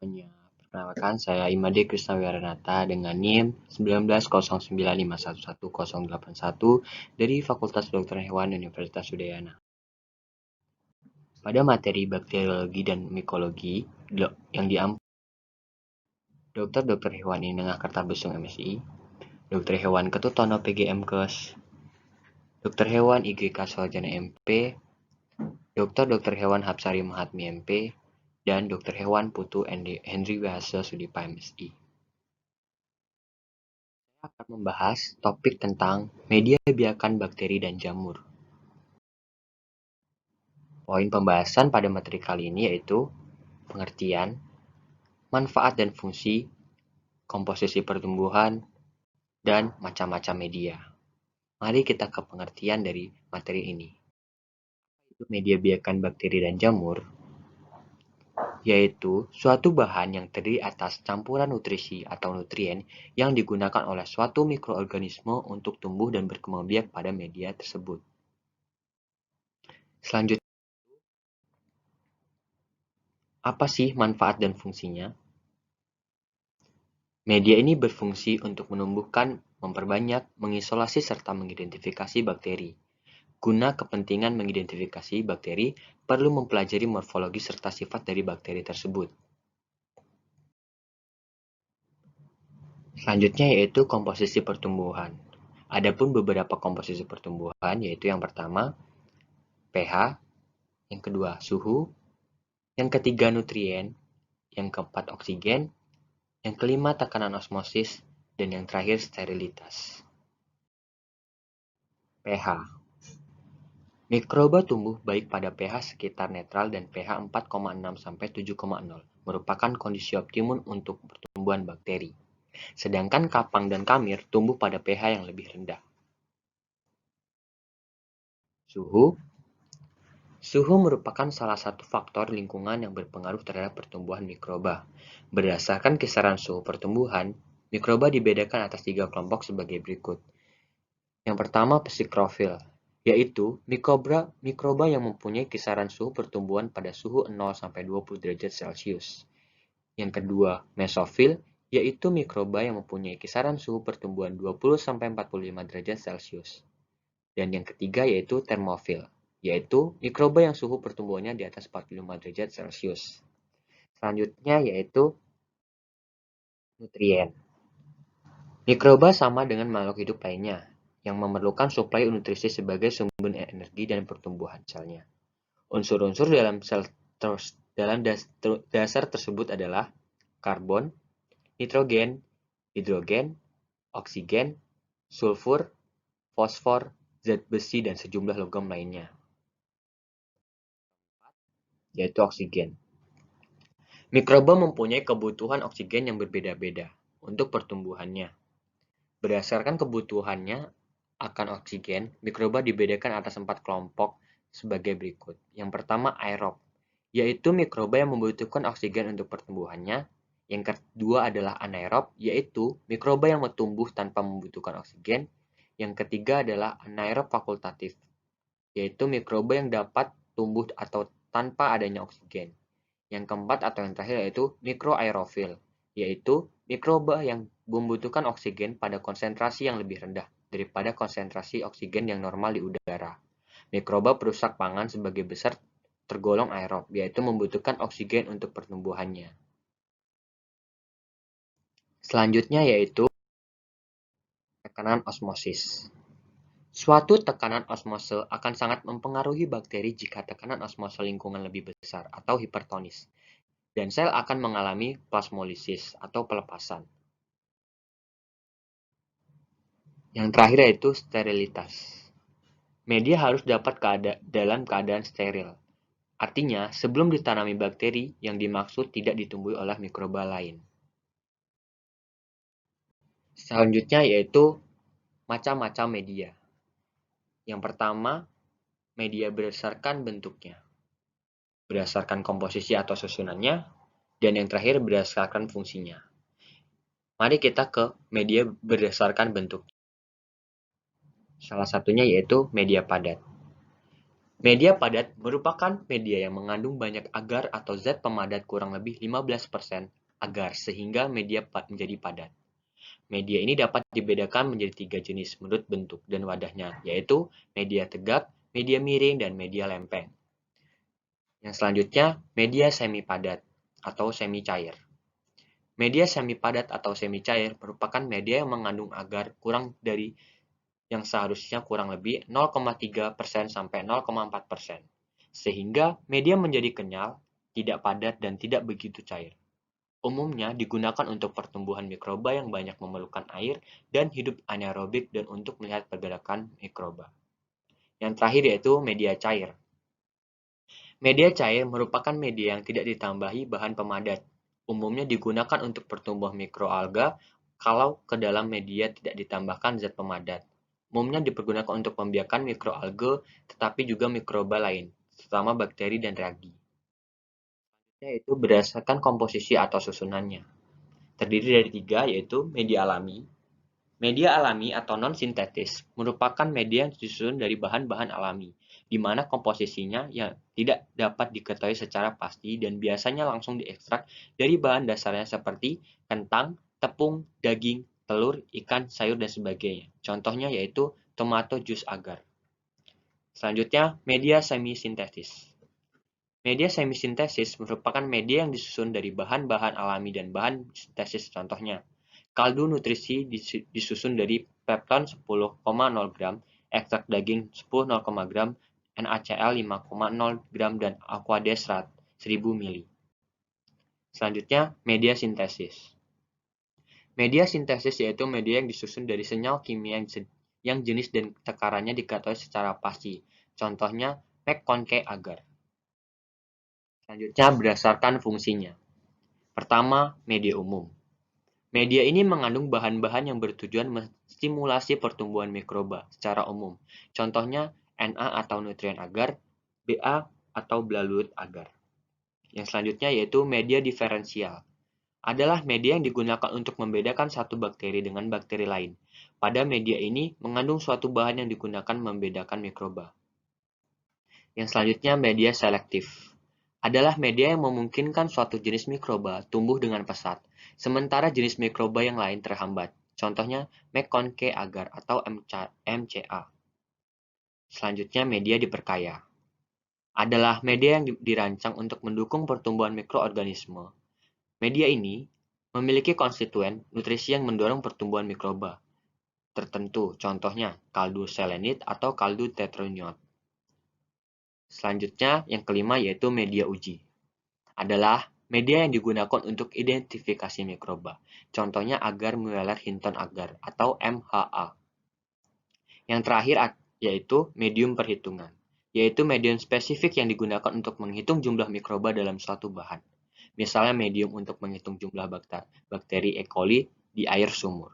semuanya. Perkenalkan, saya Imade Krisnawiaranata dengan NIM 1909511081 dari Fakultas Kedokteran Hewan Universitas Udayana. Pada materi bakteriologi dan mikologi yang diampu Dr. Hewan Inengah Kertabesung MSI, Dr. Hewan Ketutono PGMKes, Dr. Hewan IGK Soljana MP, Dr. Hewan Hapsari Mahatmi MP, dan Dr. Hewan Putu Henry Wihasa Sudipa MSI. Saya akan membahas topik tentang media biakan bakteri dan jamur. Poin pembahasan pada materi kali ini yaitu pengertian, manfaat dan fungsi, komposisi pertumbuhan, dan macam-macam media. Mari kita ke pengertian dari materi ini. Media biakan bakteri dan jamur yaitu suatu bahan yang terdiri atas campuran nutrisi atau nutrien yang digunakan oleh suatu mikroorganisme untuk tumbuh dan berkembang biak pada media tersebut. Selanjutnya, apa sih manfaat dan fungsinya? Media ini berfungsi untuk menumbuhkan, memperbanyak, mengisolasi, serta mengidentifikasi bakteri. Guna kepentingan mengidentifikasi bakteri, perlu mempelajari morfologi serta sifat dari bakteri tersebut. Selanjutnya yaitu komposisi pertumbuhan. Adapun beberapa komposisi pertumbuhan yaitu yang pertama pH, yang kedua suhu, yang ketiga nutrien, yang keempat oksigen, yang kelima tekanan osmosis, dan yang terakhir sterilitas. pH. Mikroba tumbuh baik pada pH sekitar netral dan pH 4,6 sampai 7,0 merupakan kondisi optimum untuk pertumbuhan bakteri. Sedangkan kapang dan kamir tumbuh pada pH yang lebih rendah. Suhu merupakan salah satu faktor lingkungan yang berpengaruh terhadap pertumbuhan mikroba. Berdasarkan kisaran suhu pertumbuhan, mikroba dibedakan atas 3 kelompok sebagai berikut. Yang pertama psikrofil, yaitu mikroba yang mempunyai kisaran suhu pertumbuhan pada suhu 0-20 derajat Celcius. Yang kedua mesofil, yaitu mikroba yang mempunyai kisaran suhu pertumbuhan 20-45 derajat Celcius. Dan yang ketiga yaitu termofil, yaitu mikroba yang suhu pertumbuhannya di atas 45 derajat Celcius. Selanjutnya yaitu nutrien. Mikroba sama dengan makhluk hidup lainnya yang memerlukan suplai nutrisi sebagai sumber energi dan pertumbuhan selnya. Unsur-unsur dalam dasar tersebut adalah karbon, nitrogen, hidrogen, oksigen, sulfur, fosfor, zat besi, dan sejumlah logam lainnya, yaitu oksigen. Mikroba mempunyai kebutuhan oksigen yang berbeda-beda untuk pertumbuhannya. Berdasarkan kebutuhannya akan oksigen, mikroba dibedakan atas 4 kelompok sebagai berikut. Yang pertama aerob, yaitu mikroba yang membutuhkan oksigen untuk pertumbuhannya. Yang kedua adalah anaerob, yaitu mikroba yang tumbuh tanpa membutuhkan oksigen. Yang ketiga adalah anaerob fakultatif, yaitu mikroba yang dapat tumbuh atau tanpa adanya oksigen. Yang keempat atau yang terakhir yaitu mikroaerofil, yaitu mikroba yang membutuhkan oksigen pada konsentrasi yang lebih rendah daripada konsentrasi oksigen yang normal di udara. Mikroba perusak pangan sebagai besar tergolong aerob, yaitu membutuhkan oksigen untuk pertumbuhannya. Selanjutnya yaitu tekanan osmosis. Suatu tekanan osmose akan sangat mempengaruhi bakteri jika tekanan osmose lingkungan lebih besar atau hipertonis, dan sel akan mengalami plasmolisis atau pelepasan. Yang terakhir yaitu sterilitas. Media harus dapat dalam keadaan steril. Artinya, sebelum ditanami bakteri, yang dimaksud tidak ditumbuhi oleh mikroba lain. Selanjutnya yaitu macam-macam media. Yang pertama, media berdasarkan bentuknya, berdasarkan komposisi atau susunannya, dan yang terakhir berdasarkan fungsinya. Mari kita ke media berdasarkan bentuknya. Salah satunya yaitu media padat. Media padat merupakan media yang mengandung banyak agar atau zat pemadat kurang lebih 15% agar sehingga media menjadi padat. Media ini dapat dibedakan menjadi 3 jenis menurut bentuk dan wadahnya, yaitu media tegak, media miring, dan media lempeng. Yang selanjutnya, media semi padat atau semi cair. Media semi padat atau semi cair merupakan media yang mengandung agar kurang dari yang seharusnya kurang lebih 0,3% sampai 0,4%, sehingga media menjadi kenyal, tidak padat, dan tidak begitu cair. Umumnya digunakan untuk pertumbuhan mikroba yang banyak memerlukan air dan hidup anaerobik dan untuk melihat pergerakan mikroba. Yang terakhir yaitu media cair. Media cair merupakan media yang tidak ditambahi bahan pemadat. Umumnya digunakan untuk pertumbuhan mikroalga kalau ke dalam media tidak ditambahkan zat pemadat. Umumnya dipergunakan untuk pembiakan mikroalga tetapi juga mikroba lain, terutama bakteri dan reagi. Yaitu berdasarkan komposisi atau susunannya. Terdiri dari 3, yaitu media alami. Media alami atau non-sintetis merupakan media yang disusun dari bahan-bahan alami, di mana komposisinya yang tidak dapat diketahui secara pasti dan biasanya langsung diekstrak dari bahan dasarnya seperti kentang, tepung, daging, telur, ikan, sayur, dan sebagainya. Contohnya yaitu tomato juice agar. Selanjutnya, media semi-sintetis. Media semi-sintesis merupakan media yang disusun dari bahan-bahan alami dan bahan sintesis, contohnya kaldu nutrisi disusun dari pepton 10,0 gram, ekstrak daging 10,0 gram, NaCl 5,0 gram, dan Aquades 1000 ml. Selanjutnya, media sintesis. Media sintesis yaitu media yang disusun dari senyawa kimia yang jenis dan takarannya diketahui secara pasti. Contohnya, McConaughey agar. Selanjutnya, berdasarkan fungsinya. Pertama, media umum. Media ini mengandung bahan-bahan yang bertujuan menstimulasi pertumbuhan mikroba secara umum. Contohnya Na atau nutrien agar, Ba atau belaluit agar. Yang selanjutnya yaitu media diferensial. Adalah media yang digunakan untuk membedakan satu bakteri dengan bakteri lain. Pada media ini mengandung suatu bahan yang digunakan membedakan mikroba. Yang selanjutnya media selektif. Adalah media yang memungkinkan suatu jenis mikroba tumbuh dengan pesat, sementara jenis mikroba yang lain terhambat. Contohnya McConaughey agar atau MCA. Selanjutnya media diperkaya. Adalah media yang dirancang untuk mendukung pertumbuhan mikroorganisme. Media ini memiliki konstituen nutrisi yang mendorong pertumbuhan mikroba tertentu, contohnya kaldu selenit atau kaldu tetroniot. Selanjutnya, yang kelima yaitu media uji. Adalah media yang digunakan untuk identifikasi mikroba. Contohnya agar Mueller Hinton agar atau MHA. Yang terakhir yaitu medium perhitungan, yaitu medium spesifik yang digunakan untuk menghitung jumlah mikroba dalam suatu bahan. Misalnya medium untuk menghitung jumlah bakteri E. coli di air sumur.